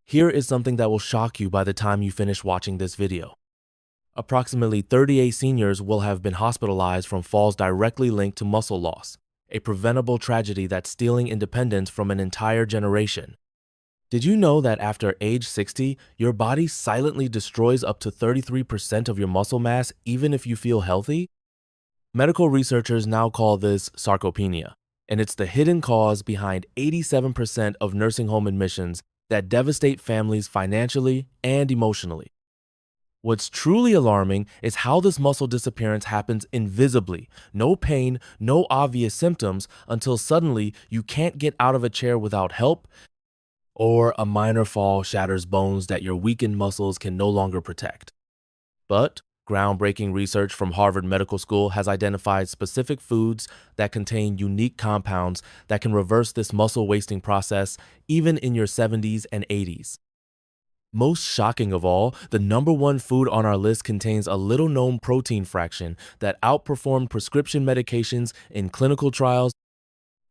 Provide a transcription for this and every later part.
Here is something that will shock you by the time you finish watching this video. Approximately 38 seniors will have been hospitalized from falls directly linked to muscle loss, a preventable tragedy that's stealing independence from an entire generation. Did you know that after age 60, your body silently destroys up to 33% of your muscle mass even if you feel healthy? Medical researchers now call this sarcopenia, and it's the hidden cause behind 87% of nursing home admissions that devastate families financially and emotionally. What's truly alarming is how this muscle disappearance happens invisibly. No pain, no obvious symptoms, until suddenly you can't get out of a chair without help, or a minor fall shatters bones that your weakened muscles can no longer protect. But groundbreaking research from Harvard Medical School has identified specific foods that contain unique compounds that can reverse this muscle wasting process even in your 70s and 80s. Most shocking of all, the number one food on our list contains a little-known protein fraction that outperformed prescription medications in clinical trials,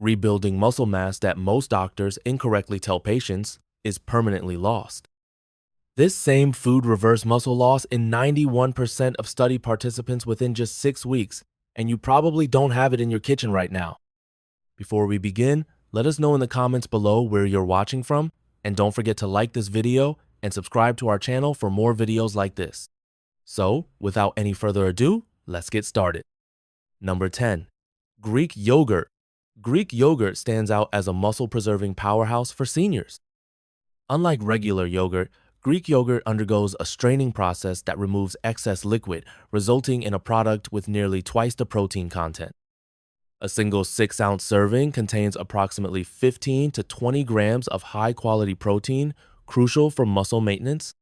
rebuilding muscle mass that most doctors incorrectly tell patients is permanently lost. This same food reversed muscle loss in 91% of study participants within just 6 weeks, and you probably don't have it in your kitchen right now. Before we begin, let us know in the comments below where you're watching from, and don't forget to like this video and subscribe to our channel for more videos like this. So, without any further ado, let's get started. Number 10. Greek yogurt. Greek yogurt stands out as a muscle-preserving powerhouse for seniors. Unlike regular yogurt, Greek yogurt undergoes a straining process that removes excess liquid, resulting in a product with nearly twice the protein content. A single 6-ounce serving contains approximately 15 to 20 grams of high-quality protein, crucial for muscle maintenance.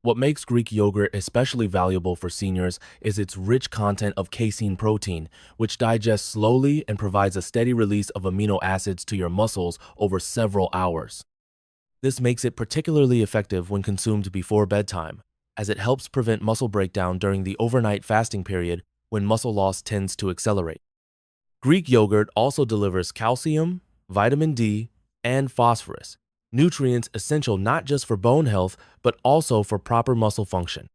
What makes Greek yogurt especially valuable for seniors is its rich content of casein protein, which digests slowly and provides a steady release of amino acids to your muscles over several hours. This makes it particularly effective when consumed before bedtime, as it helps prevent muscle breakdown during the overnight fasting period when muscle loss tends to accelerate. Greek yogurt also delivers calcium, vitamin D, and phosphorus, nutrients essential not just for bone health, but also for proper muscle function.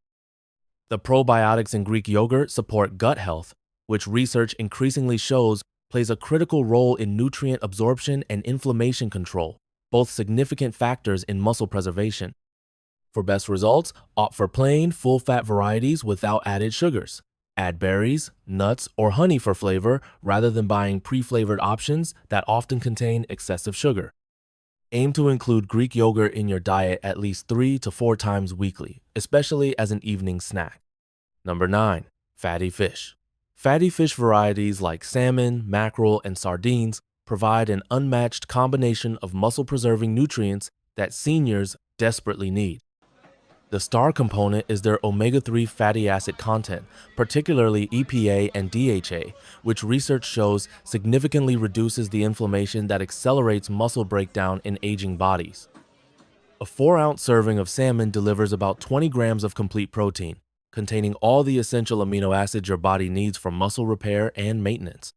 The probiotics in Greek yogurt support gut health, which research increasingly shows plays a critical role in nutrient absorption and inflammation control, both significant factors in muscle preservation. For best results, opt for plain, full-fat varieties without added sugars. Add berries, nuts, or honey for flavor rather than buying pre-flavored options that often contain excessive sugar. Aim to include Greek yogurt in your diet at least 3 to 4 times weekly, especially as an evening snack. Number 9. Fatty fish. Fatty fish varieties like salmon, mackerel, and sardines provide an unmatched combination of muscle-preserving nutrients that seniors desperately need. The star component is their omega-3 fatty acid content, particularly EPA and DHA, which research shows significantly reduces the inflammation that accelerates muscle breakdown in aging bodies. A 4-ounce serving of salmon delivers about 20 grams of complete protein, containing all the essential amino acids your body needs for muscle repair and maintenance.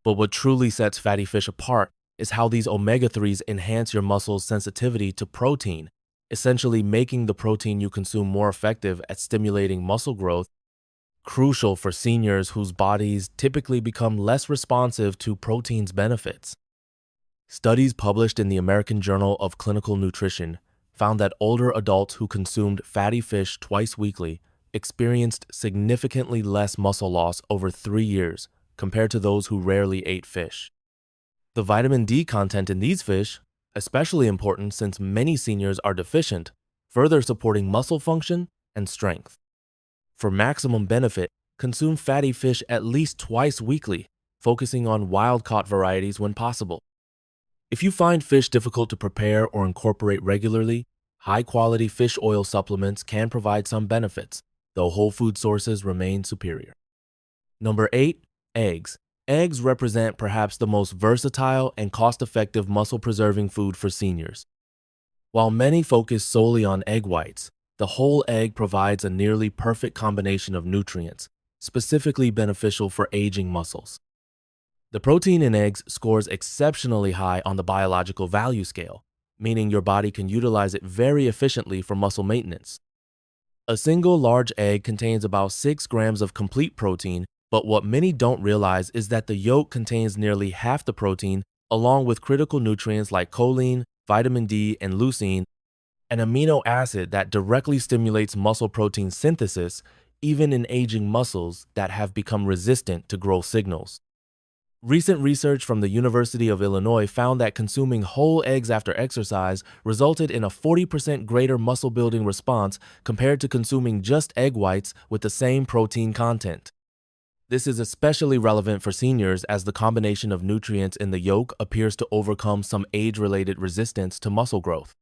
But what truly sets fatty fish apart is how these omega-3s enhance your muscle's sensitivity to protein, essentially making the protein you consume more effective at stimulating muscle growth, crucial for seniors whose bodies typically become less responsive to protein's benefits. Studies published in the American Journal of Clinical Nutrition found that older adults who consumed fatty fish twice weekly experienced significantly less muscle loss over 3 years compared to those who rarely ate fish. The vitamin D content in these fish, especially important since many seniors are deficient, further supporting muscle function and strength. For maximum benefit, consume fatty fish at least twice weekly, focusing on wild-caught varieties when possible. If you find fish difficult to prepare or incorporate regularly, high-quality fish oil supplements can provide some benefits, though whole food sources remain superior. Number 8. Eggs. Eggs represent perhaps the most versatile and cost-effective muscle-preserving food for seniors. While many focus solely on egg whites, the whole egg provides a nearly perfect combination of nutrients, specifically beneficial for aging muscles. The protein in eggs scores exceptionally high on the biological value scale, meaning your body can utilize it very efficiently for muscle maintenance. A single large egg contains about 6 grams of complete protein, but what many don't realize is that the yolk contains nearly half the protein, along with critical nutrients like choline, vitamin D, and leucine, an amino acid that directly stimulates muscle protein synthesis, even in aging muscles that have become resistant to growth signals. Recent research from the University of Illinois found that consuming whole eggs after exercise resulted in a 40% greater muscle building response compared to consuming just egg whites with the same protein content. This is especially relevant for seniors as the combination of nutrients in the yolk appears to overcome some age-related resistance to muscle growth.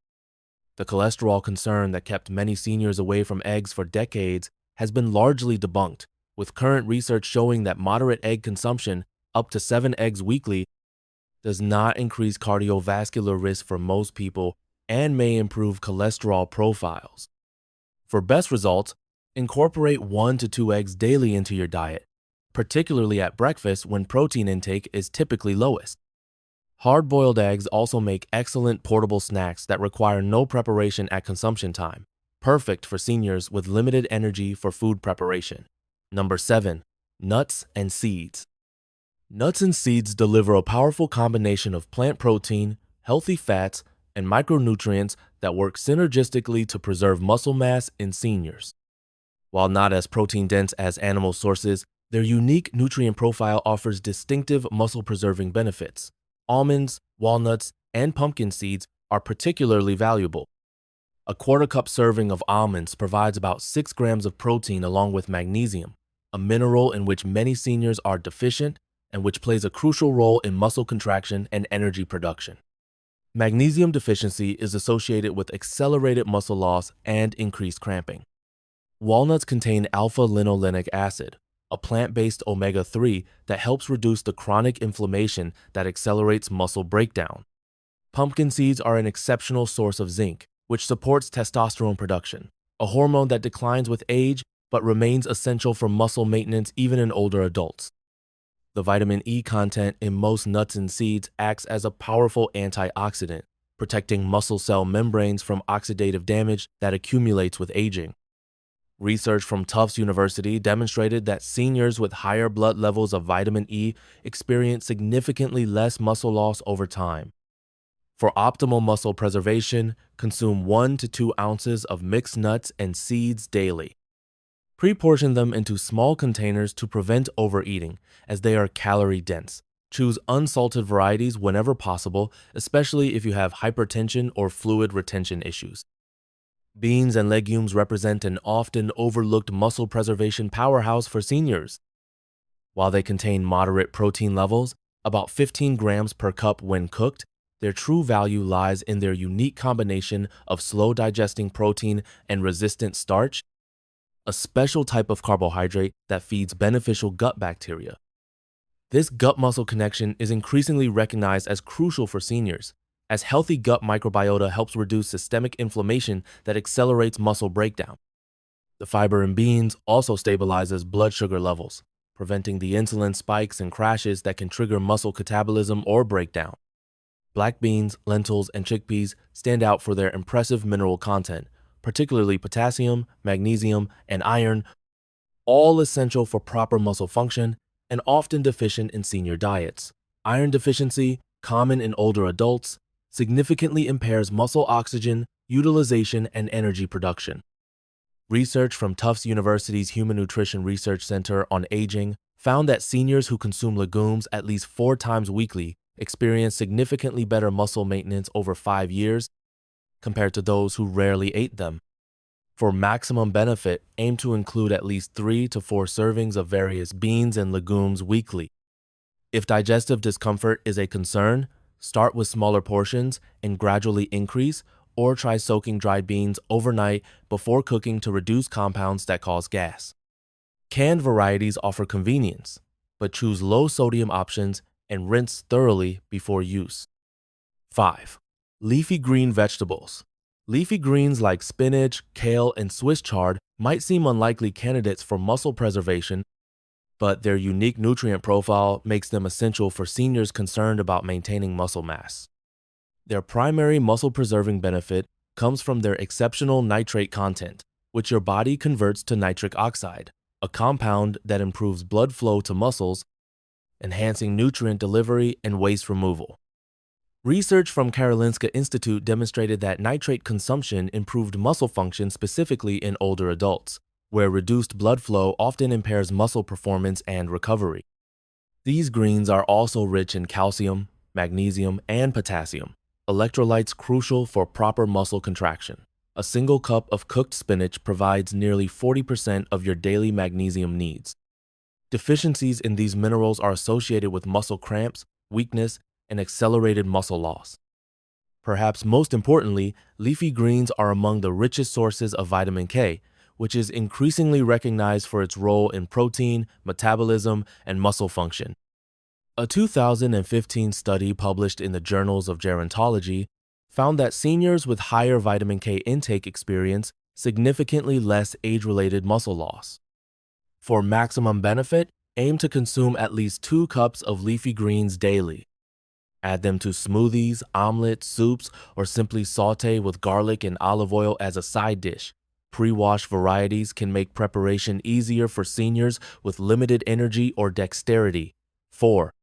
The cholesterol concern that kept many seniors away from eggs for decades has been largely debunked, with current research showing that moderate egg consumption, up to 7 eggs weekly, does not increase cardiovascular risk for most people and may improve cholesterol profiles. For best results, incorporate 1 to 2 eggs daily into your diet, particularly at breakfast when protein intake is typically lowest. Hard-boiled eggs also make excellent portable snacks that require no preparation at consumption time, perfect for seniors with limited energy for food preparation. Number 7. Nuts and seeds. Nuts and seeds deliver a powerful combination of plant protein, healthy fats, and micronutrients that work synergistically to preserve muscle mass in seniors. While not as protein-dense as animal sources, their unique nutrient profile offers distinctive muscle-preserving benefits. Almonds, walnuts, and pumpkin seeds are particularly valuable. A quarter-cup serving of almonds provides about 6 grams of protein along with magnesium, a mineral in which many seniors are deficient and which plays a crucial role in muscle contraction and energy production. Magnesium deficiency is associated with accelerated muscle loss and increased cramping. Walnuts contain alpha-linolenic acid, a plant-based omega-3 that helps reduce the chronic inflammation that accelerates muscle breakdown. Pumpkin seeds are an exceptional source of zinc, which supports testosterone production, a hormone that declines with age but remains essential for muscle maintenance even in older adults. The vitamin E content in most nuts and seeds acts as a powerful antioxidant, protecting muscle cell membranes from oxidative damage that accumulates with aging. Research from Tufts University demonstrated that seniors with higher blood levels of vitamin E experience significantly less muscle loss over time. For optimal muscle preservation, consume 1 to 2 ounces of mixed nuts and seeds daily. Pre-portion them into small containers to prevent overeating, as they are calorie-dense. Choose unsalted varieties whenever possible, especially if you have hypertension or fluid retention issues. Beans and legumes represent an often overlooked muscle preservation powerhouse for seniors. While they contain moderate protein levels, about 15 grams per cup when cooked, their true value lies in their unique combination of slow-digesting protein and resistant starch, a special type of carbohydrate that feeds beneficial gut bacteria. This gut-muscle connection is increasingly recognized as crucial for seniors, as healthy gut microbiota helps reduce systemic inflammation that accelerates muscle breakdown. The fiber in beans also stabilizes blood sugar levels, preventing the insulin spikes and crashes that can trigger muscle catabolism or breakdown. Black beans, lentils, and chickpeas stand out for their impressive mineral content, particularly potassium, magnesium, and iron, all essential for proper muscle function and often deficient in senior diets. Iron deficiency, common in older adults, significantly impairs muscle oxygen, utilization, and energy production. Research from Tufts University's Human Nutrition Research Center on Aging found that seniors who consume legumes at least 4 times weekly experience significantly better muscle maintenance over 5 years compared to those who rarely ate them. For maximum benefit, aim to include at least 3 to 4 servings of various beans and legumes weekly. If digestive discomfort is a concern, start with smaller portions and gradually increase, or try soaking dried beans overnight before cooking to reduce compounds that cause gas. Canned varieties offer convenience, but choose low-sodium options and rinse thoroughly before use. 5. Leafy green vegetables. Leafy greens like spinach, kale, and Swiss chard might seem unlikely candidates for muscle preservation, but their unique nutrient profile makes them essential for seniors concerned about maintaining muscle mass. Their primary muscle-preserving benefit comes from their exceptional nitrate content, which your body converts to nitric oxide, a compound that improves blood flow to muscles, enhancing nutrient delivery and waste removal. Research from Karolinska Institute demonstrated that nitrate consumption improved muscle function specifically in older adults, where reduced blood flow often impairs muscle performance and recovery. These greens are also rich in calcium, magnesium, and potassium, electrolytes crucial for proper muscle contraction. A single cup of cooked spinach provides nearly 40% of your daily magnesium needs. Deficiencies in these minerals are associated with muscle cramps, weakness, and accelerated muscle loss. Perhaps most importantly, leafy greens are among the richest sources of vitamin K, which is increasingly recognized for its role in protein, metabolism, and muscle function. A 2015 study published in the Journals of Gerontology found that seniors with higher vitamin K intake experience significantly less age-related muscle loss. For maximum benefit, aim to consume at least 2 cups of leafy greens daily. Add them to smoothies, omelets, soups, or simply saute with garlic and olive oil as a side dish. Pre-washed varieties can make preparation easier for seniors with limited energy or dexterity. 4.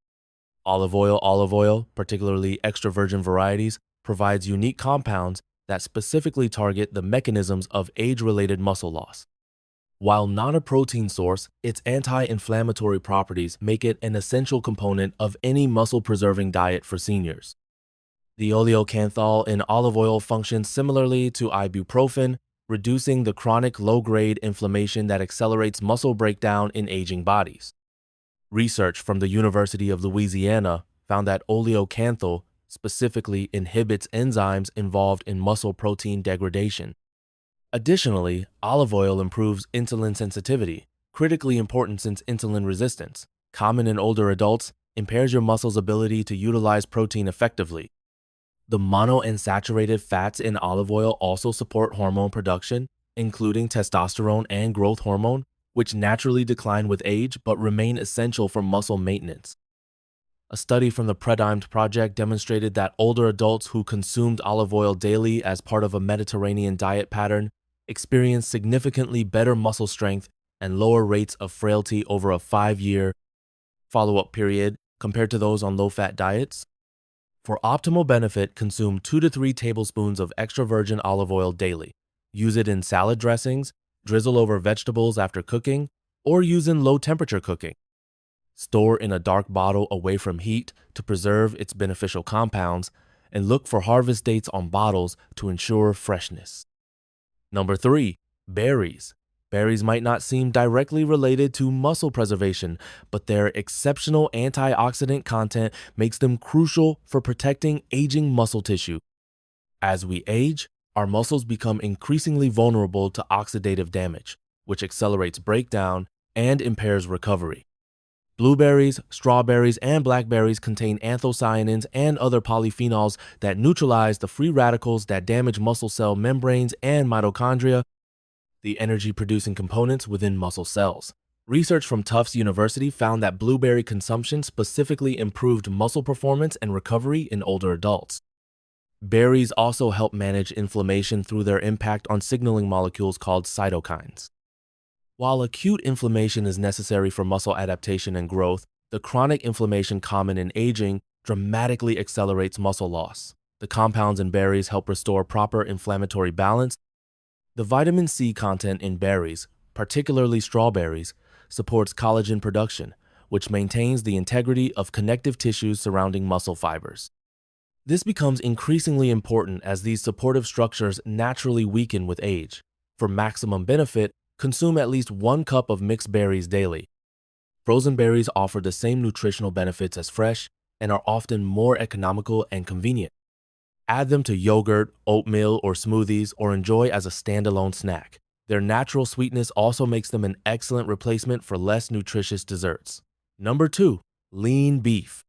Olive oil, particularly extra virgin varieties, provides unique compounds that specifically target the mechanisms of age-related muscle loss. While not a protein source, its anti-inflammatory properties make it an essential component of any muscle-preserving diet for seniors. The oleocanthal in olive oil functions similarly to ibuprofen, reducing the chronic low-grade inflammation that accelerates muscle breakdown in aging bodies. Research from the University of Louisiana found that oleocanthal specifically inhibits enzymes involved in muscle protein degradation. Additionally, olive oil improves insulin sensitivity, critically important since insulin resistance, common in older adults, impairs your muscle's ability to utilize protein effectively. The monounsaturated fats in olive oil also support hormone production, including testosterone and growth hormone, which naturally decline with age but remain essential for muscle maintenance. A study from the PREVENTABLE project demonstrated that older adults who consumed olive oil daily as part of a Mediterranean diet pattern experienced significantly better muscle strength and lower rates of frailty over a 5-year follow-up period compared to those on low-fat diets. For optimal benefit, consume 2 to 3 tablespoons of extra virgin olive oil daily. Use it in salad dressings, drizzle over vegetables after cooking, or use in low-temperature cooking. Store in a dark bottle away from heat to preserve its beneficial compounds, and look for harvest dates on bottles to ensure freshness. Number 3. Berries. Berries might not seem directly related to muscle preservation, but their exceptional antioxidant content makes them crucial for protecting aging muscle tissue. As we age, our muscles become increasingly vulnerable to oxidative damage, which accelerates breakdown and impairs recovery. Blueberries, strawberries, and blackberries contain anthocyanins and other polyphenols that neutralize the free radicals that damage muscle cell membranes and mitochondria, the energy-producing components within muscle cells. Research from Tufts University found that blueberry consumption specifically improved muscle performance and recovery in older adults. Berries also help manage inflammation through their impact on signaling molecules called cytokines. While acute inflammation is necessary for muscle adaptation and growth, the chronic inflammation common in aging dramatically accelerates muscle loss. The compounds in berries help restore proper inflammatory balance. The vitamin C content in berries, particularly strawberries, supports collagen production, which maintains the integrity of connective tissues surrounding muscle fibers. This becomes increasingly important as these supportive structures naturally weaken with age. For maximum benefit, consume at least 1 cup of mixed berries daily. Frozen berries offer the same nutritional benefits as fresh and are often more economical and convenient. Add them to yogurt, oatmeal, or smoothies, or enjoy as a standalone snack. Their natural sweetness also makes them an excellent replacement for less nutritious desserts. Number 2. Lean beef.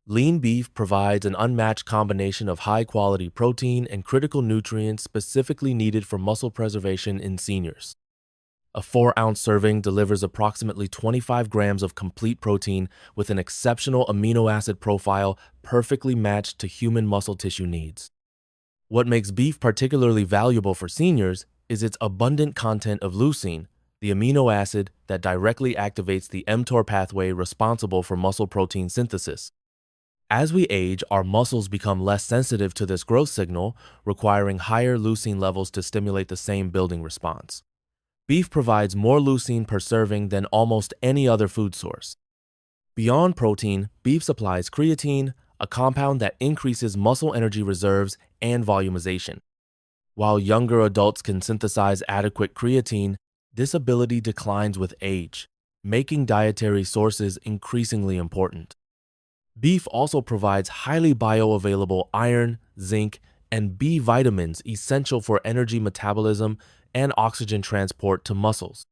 Lean beef provides an unmatched combination of high-quality protein and critical nutrients specifically needed for muscle preservation in seniors. A 4-ounce serving delivers approximately 25 grams of complete protein with an exceptional amino acid profile perfectly matched to human muscle tissue needs. What makes beef particularly valuable for seniors is its abundant content of leucine, the amino acid that directly activates the mTOR pathway responsible for muscle protein synthesis. As we age, our muscles become less sensitive to this growth signal, requiring higher leucine levels to stimulate the same building response. Beef provides more leucine per serving than almost any other food source. Beyond protein, beef supplies creatine, a compound that increases muscle energy reserves and volumization. While younger adults can synthesize adequate creatine, this ability declines with age, making dietary sources increasingly important. Beef also provides highly bioavailable iron, zinc, and B vitamins essential for energy metabolism and oxygen transport to muscles.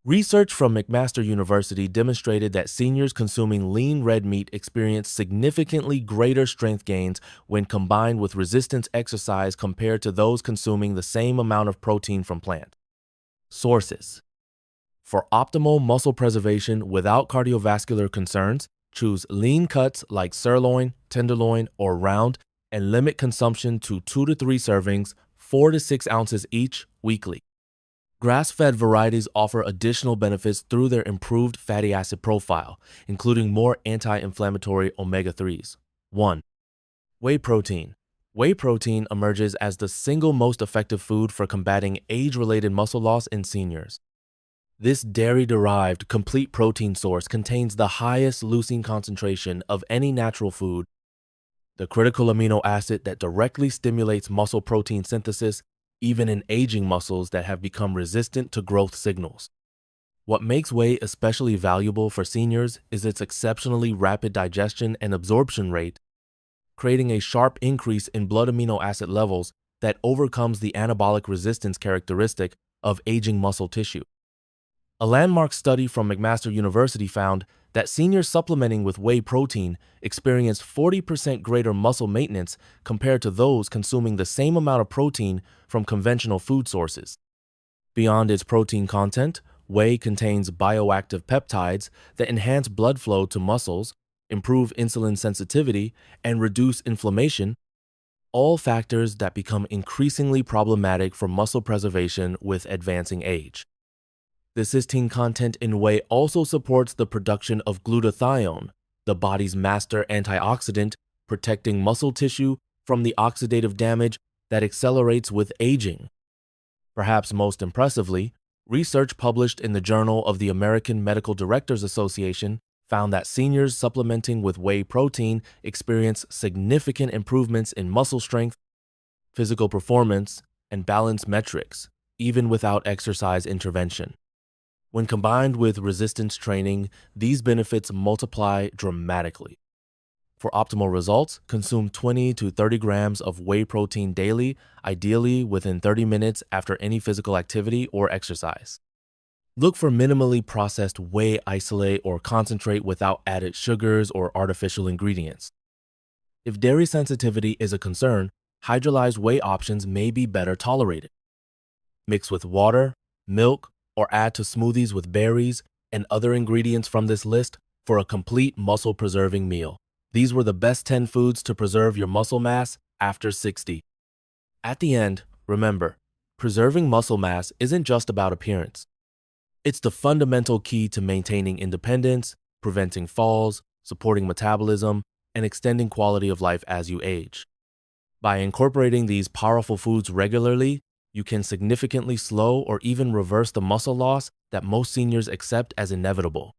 Research from McMaster University demonstrated that seniors consuming lean red meat experienced significantly greater strength gains when combined with resistance exercise compared to those consuming the same amount of protein from plant sources. For optimal muscle preservation without cardiovascular concerns, choose lean cuts like sirloin, tenderloin, or round, and limit consumption to 2 to 3 servings, 4 to 6 ounces each, weekly. Grass-fed varieties offer additional benefits through their improved fatty acid profile, including more anti-inflammatory omega-3s. 1. Whey protein. Whey protein emerges as the single most effective food for combating age-related muscle loss in seniors. This dairy-derived complete protein source contains the highest leucine concentration of any natural food, the critical amino acid that directly stimulates muscle protein synthesis, even in aging muscles that have become resistant to growth signals. What makes whey especially valuable for seniors is its exceptionally rapid digestion and absorption rate, creating a sharp increase in blood amino acid levels that overcomes the anabolic resistance characteristic of aging muscle tissue. A landmark study from McMaster University found that seniors supplementing with whey protein experienced 40% greater muscle maintenance compared to those consuming the same amount of protein from conventional food sources. Beyond its protein content, whey contains bioactive peptides that enhance blood flow to muscles, improve insulin sensitivity, and reduce inflammation, all factors that become increasingly problematic for muscle preservation with advancing age. The cysteine content in whey also supports the production of glutathione, the body's master antioxidant, protecting muscle tissue from the oxidative damage that accelerates with aging. Perhaps most impressively, research published in the Journal of the American Medical Directors Association found that seniors supplementing with whey protein experience significant improvements in muscle strength, physical performance, and balance metrics, even without exercise intervention. When combined with resistance training, these benefits multiply dramatically. For optimal results, consume 20 to 30 grams of whey protein daily, ideally within 30 minutes after any physical activity or exercise. Look for minimally processed whey isolate or concentrate without added sugars or artificial ingredients. If dairy sensitivity is a concern, hydrolyzed whey options may be better tolerated. Mix with water, milk, or add to smoothies with berries and other ingredients from this list for a complete muscle-preserving meal. These were the best 10 foods to preserve your muscle mass after 60. At the end, remember, preserving muscle mass isn't just about appearance. It's the fundamental key to maintaining independence, preventing falls, supporting metabolism, and extending quality of life as you age. By incorporating these powerful foods regularly, you can significantly slow or even reverse the muscle loss that most seniors accept as inevitable.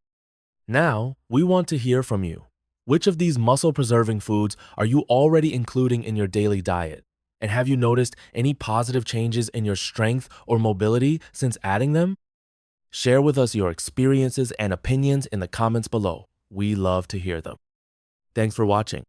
Now, we want to hear from you. Which of these muscle-preserving foods are you already including in your daily diet? And have you noticed any positive changes in your strength or mobility since adding them? Share with us your experiences and opinions in the comments below. We love to hear them. Thanks for watching.